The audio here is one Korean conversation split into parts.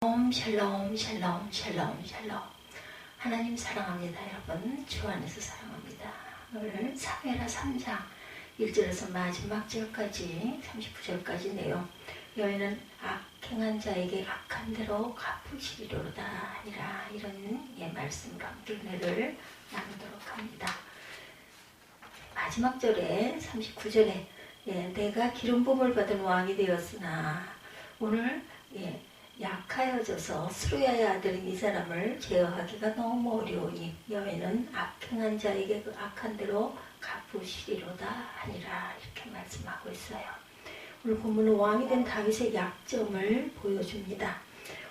샬롬 샬롬 샬롬 샬롬. 하나님 사랑합니다. 여러분 주 안에서 사랑합니다. 오늘 사무엘하 3장 1절에서 마지막 절까지 39절까지 내용. 여인은 악행한 자에게 악한 대로 갚으시리로다 하니라. 이런 말씀으로 함께 은혜를 나누도록 합니다. 마지막 절에 39절에 내가 기름 부음을 받은 왕이 되었으나 오늘 약하여져서 스루야의 아들인 이 사람을 제어하기가 너무 어려우니 여호와는 악행한 자에게 그 악한 대로 갚으시리로다 하니라. 이렇게 말씀하고 있어요. 오늘 본문은 왕이 된 다윗의 약점을 보여줍니다.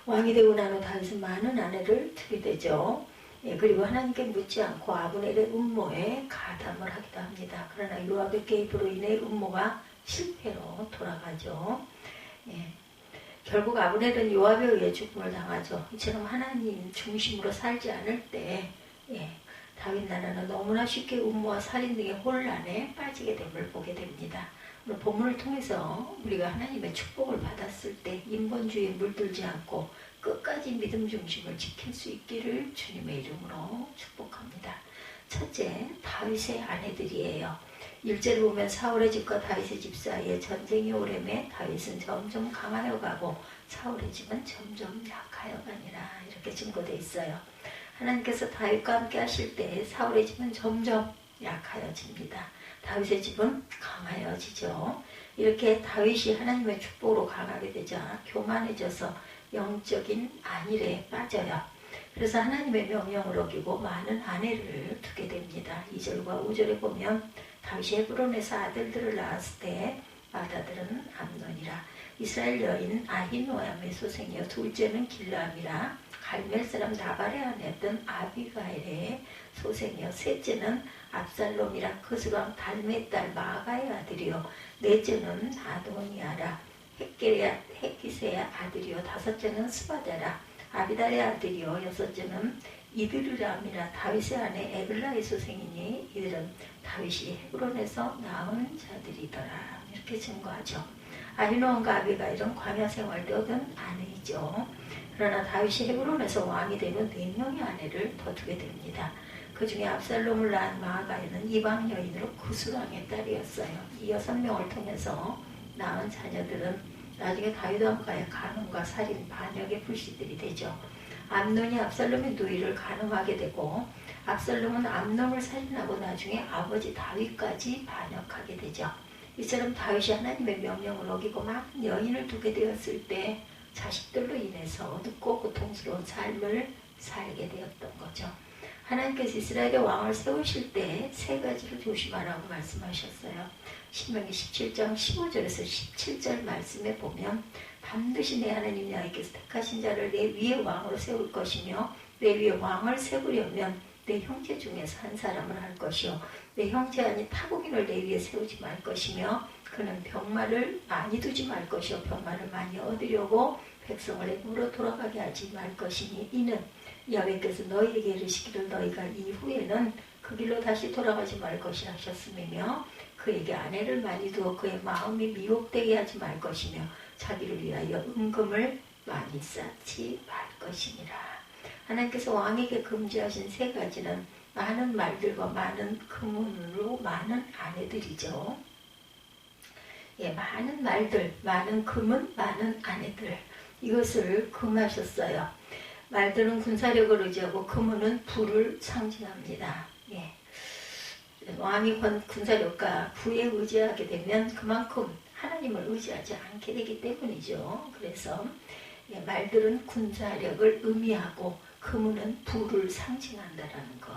왕이 되고 난 후 다윗은 많은 아내를 두게 되죠. 그리고 하나님께 묻지 않고 아브넬의 음모에 가담을 하기도 합니다. 그러나 요압의 개입으로 인해 음모가 실패로 돌아가죠. 결국 아브넬은 요압에 의해 죽음을 당하죠. 이처럼 하나님 중심으로 살지 않을 때 다윗 나라는 너무나 쉽게 음모와 살인 등의 혼란에 빠지게 됨을 보게 됩니다. 오늘 본문을 통해서 우리가 하나님의 축복을 받았을 때 인본주의에 물들지 않고 끝까지 믿음 중심을 지킬 수 있기를 주님의 이름으로 축복합니다. 첫째, 다윗의 아내들이에요. 1절을 보면 사울의 집과 다윗의 집 사이에 전쟁이 오래매 다윗은 점점 강하여 가고 사울의 집은 점점 약하여 가니라. 이렇게 증거되어 있어요. 하나님께서 다윗과 함께 하실 때 사울의 집은 점점 약하여집니다. 다윗의 집은 강하여지죠. 이렇게 다윗이 하나님의 축복으로 강하게 되자 교만해져서 영적인 안일에 빠져요. 그래서 하나님의 명령을 어기고 많은 아내를 두게 됩니다. 2절과 5절에 보면 다윗이 헤브론에서 아들들을 낳았을 때 맏아들은 암논이라. 이스라엘 여인 아히노암의 소생이요 둘째는 길람이라. 갈멜 사람 나발의 아내였던 아비가일의 소생이요 셋째는 압살롬이라. 그스왕 달메의 딸 마가의 아들이요 넷째는 아도니아라. 헷기세의 아들이요 다섯째는 스바다라. 아비달의 아들이요 여섯째는 이드르람이라. 다윗의 아내 에글라의 소생이니 이들은 다윗이 헤브론에서 낳은 자들이더라. 이렇게 증거하죠. 아히노암과 아비가일은 광야 생활 얻은 아내이죠. 그러나 다윗이 헤브론에서 왕이 되면 4명의 아내를 더 두게 됩니다. 그 중에 압살롬을 낳은 마아가이는 이방 여인으로 구스왕의 딸이었어요. 이 6명을 통해서 낳은 자녀들은 나중에 다윗왕가의 간음과 살인, 반역의 불씨들이 되죠. 암논이 압살롬의 누이를 간음하게 되고 압살롬은 암논을 살인하고 나중에 아버지 다윗까지 반역하게 되죠. 이처럼 다윗이 하나님의 명령을 어기고 많은 여인을 두게 되었을 때 자식들로 인해서 어둡고 고통스러운 삶을 살게 되었던 거죠. 하나님께서 이스라엘의 왕을 세우실 때 3가지를 조심하라고 말씀하셨어요. 신명기 17장 15절에서 17절 말씀에 보면 반드시 내 하나님 여호와께서 택하신 자를 내 위에 왕으로 세울 것이며 내 위에 왕을 세우려면 내 형제 중에서 한 사람을 할 것이요 내 형제 아닌 타국인을 내 위에 세우지 말 것이며 그는 병마를 많이 두지 말 것이요 병마를 많이 얻으려고 백성을 애굽으로 돌아가게 하지 말 것이니 이는 여호와께서 너희에게 이르시기를 너희가 이후에는 그 길로 다시 돌아가지 말 것이라 하셨으며 그에게 아내를 많이 두어 그의 마음이 미혹되게 하지 말 것이며 자기를 위하여 은금을 많이 쌓지 말 것이니라. 하나님께서 왕에게 금지하신 3가지는 많은 말들과 많은 금은으로 많은 아내들이죠. 많은 말들, 많은 금은, 많은 아내들, 이것을 금하셨어요. 말들은 군사력을 의지하고 금은은 부를 상징합니다. 왕이 군사력과 부에 의지하게 되면 그만큼 하나님을 의지하지 않게 되기 때문이죠. 그래서 말들은 군사력을 의미하고 금은은 부를 상징한다라는 것.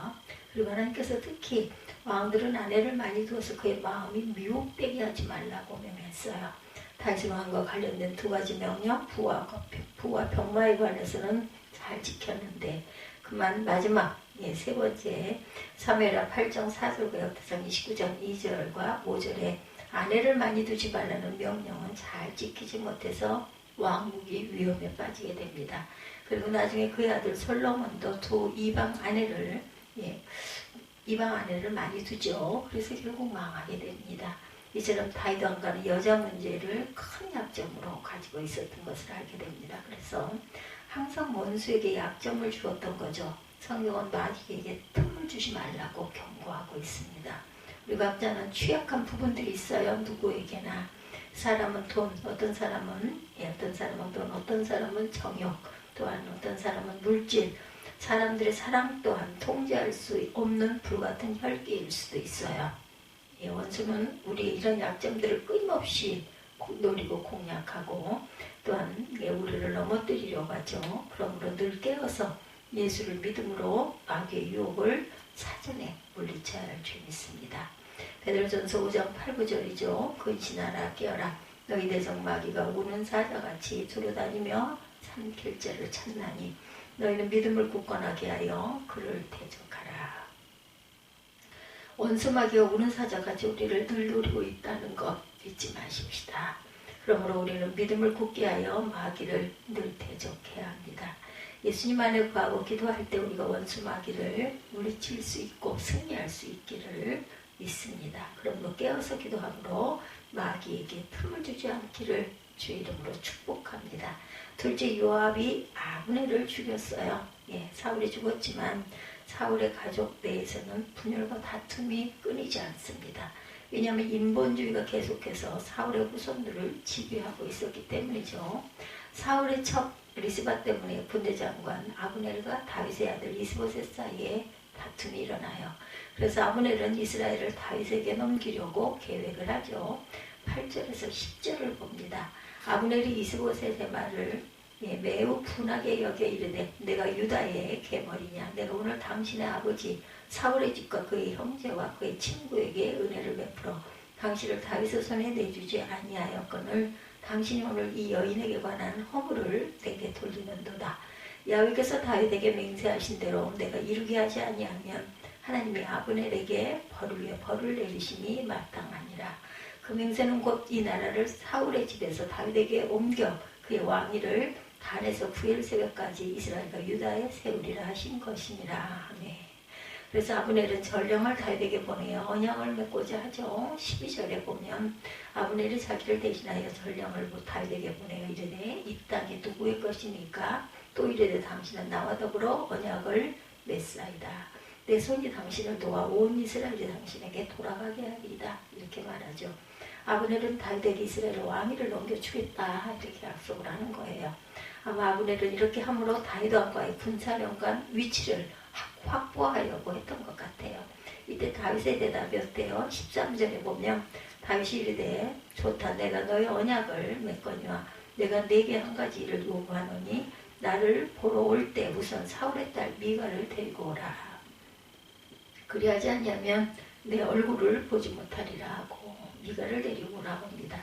그리고 하나님께서 특히 왕들은 아내를 많이 두어서 그의 마음이 미혹되게 하지 말라고 명했어요. 다윗 왕과 관련된 2가지 명령, 부와 병마에 관해서는 잘 지켰는데 그만 마지막 3번째 사무엘하 8장 4절과 역대상 29장 2절과 5절에 아내를 많이 두지 말라는 명령은 잘 지키지 못해서 왕국이 위험에 빠지게 됩니다. 그리고 나중에 그의 아들 솔로몬도 2 이방 아내를 많이 두죠. 그래서 결국 망하게 됩니다. 이처럼 다윗 왕가는 여자 문제를 큰 약점으로 가지고 있었던 것을 알게 됩니다. 그래서 항상 원수에게 약점을 주었던 거죠. 성경은 마귀에게 틈을 주지 말라고 경고하고 있습니다. 우리 각자는 취약한 부분들이 있어요. 누구에게나. 사람은 돈, 어떤 사람은 돈, 어떤 사람은 정욕, 또한 어떤 사람은 물질, 사람들의 사랑 또한 통제할 수 없는 불같은 혈기일 수도 있어요. 원수는 우리의 이런 약점들을 끊임없이 노리고 공략하고 또한 우리를 넘어뜨리려고 하죠. 그러므로 늘 깨어서 예수를 믿음으로 마귀의 유혹을 사전에 물리쳐야 할 줄 믿습니다. 베드로전서 5장 8, 9절이죠. 근신하라 깨어라 너희 대적 마귀가 우는 사자같이 두루다니며 삼킬 죄를 찾나니 너희는 믿음을 굳건하게 하여 그를 대적하라. 원수 마귀가 우는 사자같이 우리를 늘 노리고 있다는 것 잊지 마십시다. 그러므로 우리는 믿음을 굳게 하여 마귀를 늘 대적해야 합니다. 예수님 안에 구하고 기도할 때 우리가 원수 마귀를 물리칠 수 있고 승리할 수 있기를 믿습니다. 그러므로 깨어서 기도함으로 마귀에게 틈을 주지 않기를 주의 이름으로 축복합니다. 둘째, 요압이 아브넬을 죽였어요. 사울이 죽었지만 사울의 가족 내에서는 분열과 다툼이 끊이지 않습니다. 왜냐하면 인본주의가 계속해서 사울의 후손들을 지배하고 있었기 때문이죠. 사울의 첩 리스바 때문에 군대장관 아브넬과 다윗의 아들 이스보셋 사이에 다툼이 일어나요. 그래서 아브넬은 이스라엘을 다윗에게 넘기려고 계획을 하죠. 8절에서 10절을 봅니다. 아브넬이 이스보셋의 말을 매우 분하게 여겨 이르되 내가 유다의 계머리냐 내가 오늘 당신의 아버지 사울의 집과 그의 형제와 그의 친구에게 은혜를 베풀어 당신을 다윗의 손에 내주지 아니하였거늘 당신이 오늘 이 여인에게 관한 허물을 내게 돌리는도다. 야훼께서 다윗에게 맹세하신 대로 내가 이루게 하지 아니하면 하나님이 아브넬에게 벌을 위해 벌을 내리심이 마땅하니라. 그 맹세는 곧 이 나라를 사울의 집에서 다윗에게 옮겨 그의 왕위를 단에서 구엘 새벽까지 이스라엘과 유다에 세우리라 하신 것이니라. 그래서 아브넬은 전령을 다윗에게 보내어 언약을 맺고자 하죠. 12절에 보면 아브넬이 자기를 대신하여 전령을 다윗에게 보내어 이르되 이 땅이 누구의 것이니까 또 이르되 당신은 나와 더불어 언약을 맺사이다. 내 손이 당신을 도와 온 이스라엘이 당신에게 돌아가게 하리이다. 이렇게 말하죠. 아브넬은 다윗에게 이스라엘 왕위를 넘겨주겠다 이렇게 약속을 하는 거예요. 아마 아브넬은 이렇게 함으로 다윗 왕과의 군사령관 위치를 확보하려고 했던 것 같아요. 이때 다윗의 대답이 어때요? 13절에 보면 다윗이 이르되 좋다 내가 너의 언약을 맺거니와 내가 네게 한 가지 일을 요구하노니 나를 보러 올 때 우선 사울의 딸 미가를 데리고 오라. 그리하지 않냐면 내 얼굴을 보지 못하리라 하고 미가를 데리고 오라고 합니다.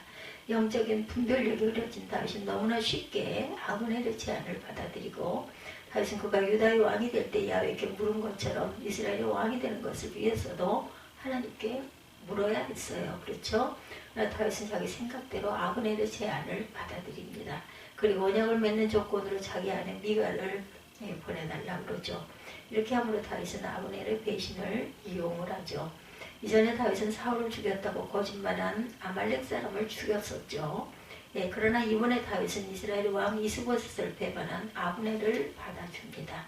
영적인 분별력이 흐려진 다윗은 너무나 쉽게 아브넬의 제안을 받아들이고 다윗은 그가 유다의 왕이 될 때 야훼께 물은 것처럼 이스라엘의 왕이 되는 것을 위해서도 하나님께 물어야 했어요. 그렇죠? 다윗은 자기 생각대로 아브넬의 제안을 받아들입니다. 그리고 언약을 맺는 조건으로 자기 아내 미가를 보내달라고 그러죠. 이렇게 함으로 다윗은 아브넬의 배신을 이용을 하죠. 이전에 다윗은 사울을 죽였다고 거짓말한 아말렉 사람을 죽였었죠. 그러나 이번에 다윗은 이스라엘 왕 이스보셋을 배반한 아브넬을 받아줍니다.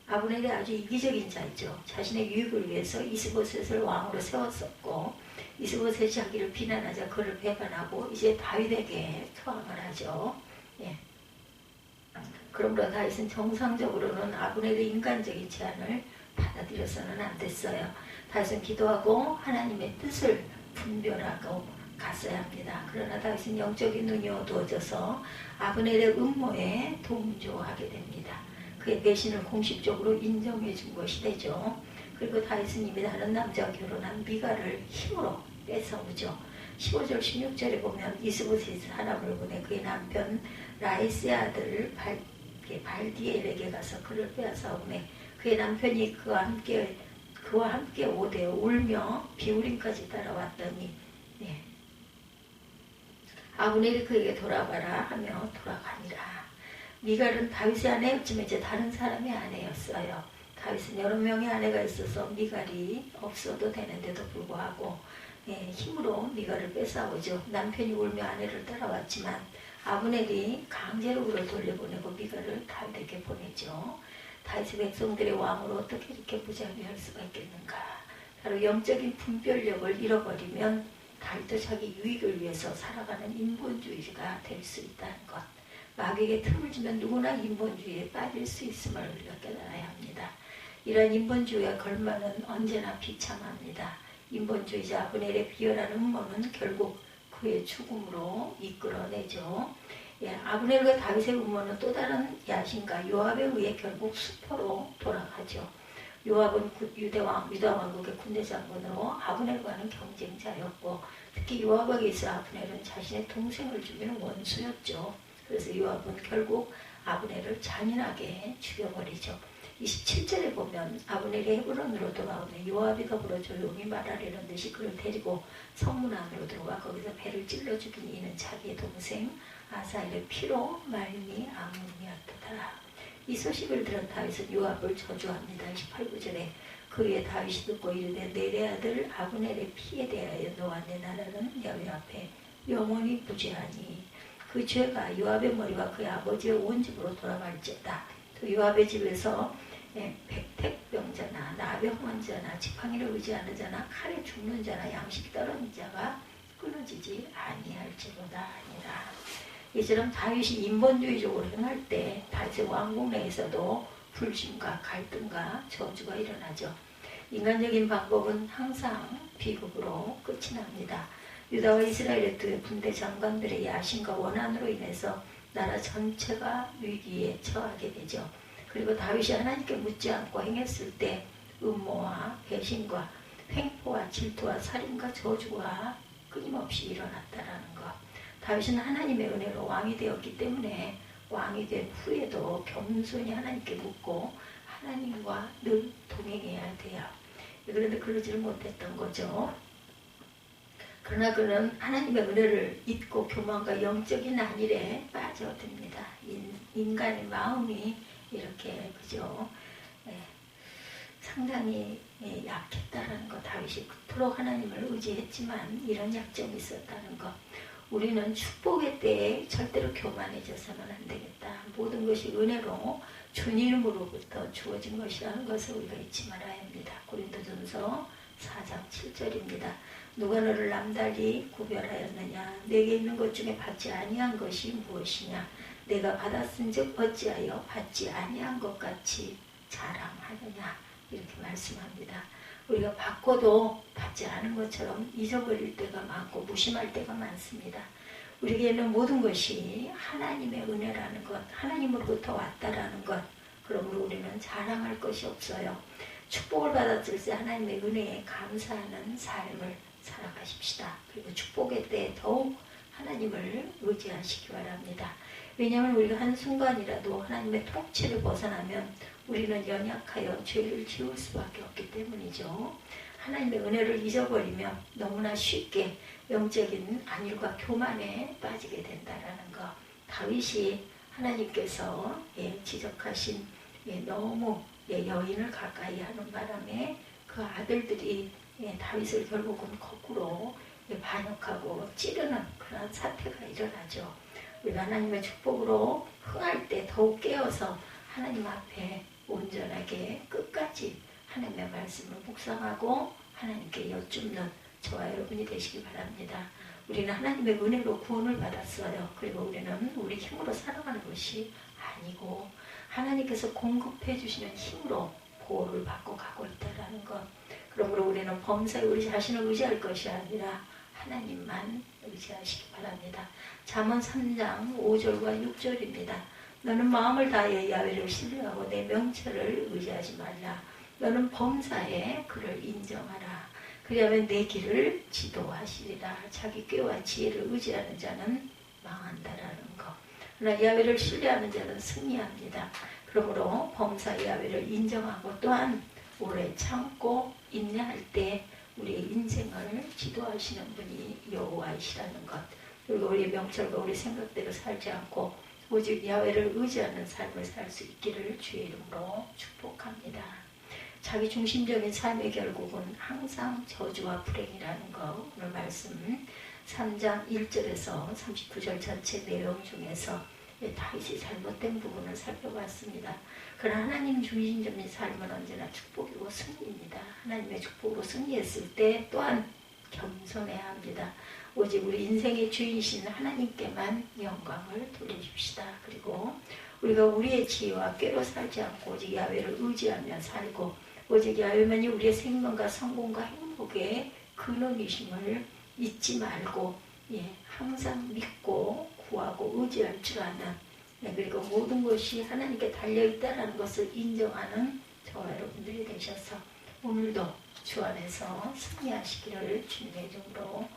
아브넬이 아주 이기적인 자이죠. 자신의 유익을 위해서 이스보셋을 왕으로 세웠었고 이스보셋이 자기를 비난하자 그를 배반하고 이제 다윗에게 투항을 하죠. 그러므로 다윗은 정상적으로는 아브넬의 인간적인 제안을 받아들여서는 안 됐어요. 다윗은 기도하고 하나님의 뜻을 분별하고 갔어야 합니다. 그러나 다윗은 영적인 눈이 어두워져서 아브넬의 음모에 동조하게 됩니다. 그의 배신을 공식적으로 인정해 준 것이 되죠. 그리고 다윗은 이미 다른 남자와 결혼한 미가를 힘으로 뺏어오죠. 15절 16절에 보면 이스보셋 사람을 보내 그의 남편 라이스의 아들 발디엘에게 가서 그를 빼앗아오매 그의 남편이 그와 함께 오되 울며 비우림까지 따라왔더니 아브넬이 그에게 돌아가라 하며 돌아가니라. 미갈은 다윗의 아내였지만 이제 다른 사람의 아내였어요. 다윗은 여러 명의 아내가 있어서 미갈이 없어도 되는데도 불구하고 힘으로 미갈을 뺏어오죠. 남편이 울며 아내를 따라왔지만 아브넬이 강제로 그를 돌려보내고 미갈을 다윗에게 보내죠. 다윗의 백성들의 왕으로 어떻게 이렇게 무자비할 수가 있겠는가. 바로 영적인 분별력을 잃어버리면 다윗도 자기 유익을 위해서 살아가는 인본주의가 될 수 있다는 것. 마귀에게 틈을 주면 누구나 인본주의에 빠질 수 있음을 우리가 깨달아야 합니다. 이러한 인본주의의 걸망은 언제나 비참합니다. 인본주의자 아브넬의 비열한 음모는 결국 그의 죽음으로 이끌어내죠. 아브넬과 다윗의 음모는 또 다른 야신과 요압에 의해 결국 수포로 돌아가죠. 요압은 유다 왕국의 군대 장군으로 아브넬과는 경쟁자였고, 특히 요압에게 있어 아브넬은 자신의 동생을 죽이는 원수였죠. 그래서 요압은 결국 아브넬을 잔인하게 죽여버리죠. 27절에 보면 아브넬이 헤브론으로 돌아오며 요압이 더불어 조용히 말하려는 듯이 그를 데리고 성문 안으로 들어가 거기서 배를 찔러 죽인 이는 자기의 동생 아사엘의 피로 말미 아문이었더라. 이 소식을 들은 다윗은 요압을 저주합니다. 18구절에 그의 다윗이 듣고 이르되 내 아들 아브넬의 피에 대하여 너와 내 나라는 야훼 앞에 영원히 부재하니 그 죄가 요압의 머리와 그의 아버지의 온 집으로 돌아갈지어다. 또 요압의 집에서 백택병자나 나병원 자나 지팡이를 의지하는 자나 칼에 죽는 자나 양식 떨어진 자가 끊어지지 아니할지로다 아니라. 이처럼 다윗이 인본주의적으로 행할 때 다윗의 왕국 내에서도 불신과 갈등과 저주가 일어나죠. 인간적인 방법은 항상 비극으로 끝이 납니다. 유다와 이스라엘의 두 군대 장관들의 야심과 원한으로 인해서 나라 전체가 위기에 처하게 되죠. 그리고 다윗이 하나님께 묻지 않고 행했을 때 음모와 배신과 횡포와 질투와 살인과 저주가 끊임없이 일어났다라는 것. 다윗은 하나님의 은혜로 왕이 되었기 때문에 왕이 된 후에도 겸손히 하나님께 묻고 하나님과 늘 동행해야 돼요. 그런데 그러지를 못했던 거죠. 그러나 그는 하나님의 은혜를 잊고 교만과 영적인 안일에 빠져듭니다. 인간의 마음이 이렇게 그죠? 상당히 약했다는 것. 다윗이 그토록 하나님을 의지했지만 이런 약점이 있었다는 것. 우리는 축복의 때에 절대로 교만해져서는 안 되겠다. 모든 것이 은혜로 주님으로부터 주어진 것이라는 것을 우리가 잊지 말아야 합니다. 고린도전서 4장 7절입니다. 누가 너를 남달리 구별하였느냐? 내게 있는 것 중에 받지 아니한 것이 무엇이냐? 내가 받았은즉 어찌하여 받지 아니한 것 같이 자랑하느냐? 이렇게 말씀합니다. 우리가 받고도 받지 않은 것처럼 잊어버릴 때가 많고 무심할 때가 많습니다. 우리에게는 모든 것이 하나님의 은혜라는 것, 하나님으로부터 왔다라는 것, 그러므로 우리는 자랑할 것이 없어요. 축복을 받았을 때 하나님의 은혜에 감사하는 삶을 살아가십시다. 그리고 축복의 때 더욱 하나님을 의지하시기 바랍니다. 왜냐하면 우리가 한순간이라도 하나님의 통치를 벗어나면 우리는 연약하여 죄를 지을 수밖에 없기 때문이죠. 하나님의 은혜를 잊어버리면 너무나 쉽게 영적인 안일과 교만에 빠지게 된다는 것. 다윗이 하나님께서 지적하신 너무 여인을 가까이 하는 바람에 그 아들들이 다윗을 결국은 거꾸로 반역하고 찌르는 그런 사태가 일어나죠. 우리가 하나님의 축복으로 흥할 때 더욱 깨어서 하나님 앞에 온전하게 끝까지 하나님의 말씀을 묵상하고 하나님께 여쭙는 저와 여러분이 되시기 바랍니다. 우리는 하나님의 은혜로 구원을 받았어요. 그리고 우리는 우리 힘으로 살아가는 것이 아니고 하나님께서 공급해 주시는 힘으로 보호를 받고 가고 있다는 것. 그러므로 우리는 범사에 우리 자신을 의지할 것이 아니라 하나님만 의지하시기 바랍니다. 잠언 3장 5절과 6절입니다. 너는 마음을 다하여 야훼를 신뢰하고 내 명철을 의지하지 말라. 너는 범사에 그를 인정하라. 그리하면 내 길을 지도하시리라. 자기 꾀와 지혜를 의지하는 자는 망한다라는 것. 그러나 야훼를 신뢰하는 자는 승리합니다. 그러므로 범사 야훼를 인정하고 또한 오래 참고 인내할 때 우리의 인생을 지도하시는 분이 여호와이시라는 것. 그리고 우리의 명철과 우리 생각대로 살지 않고 오직 야훼를 의지하는 삶을 살 수 있기를 주의 이름으로 축복합니다. 자기 중심적인 삶의 결국은 항상 저주와 불행이라는 거. 오늘 말씀 3장 1절에서 39절 전체 내용 중에서 다윗이 잘못된 부분을 살펴봤습니다. 그러나 하나님 주신 점의 삶은 언제나 축복이고 승리입니다. 하나님의 축복으로 승리했을 때 또한 겸손해야 합니다. 오직 우리 인생의 주인이신 하나님께만 영광을 돌려줍시다. 그리고 우리가 우리의 지혜와 꾀로 살지 않고 오직 야훼를 의지하며 살고 오직 야훼만이 우리의 생명과 성공과 행복의 근원이심을 잊지 말고 항상 믿고 구하고 의지할 줄 아는 그리고 모든 것이 하나님께 달려있다는 것을 인정하는 저와 여러분들이 되셔서 오늘도 주 안에서 승리하시기를 주님의 이름으로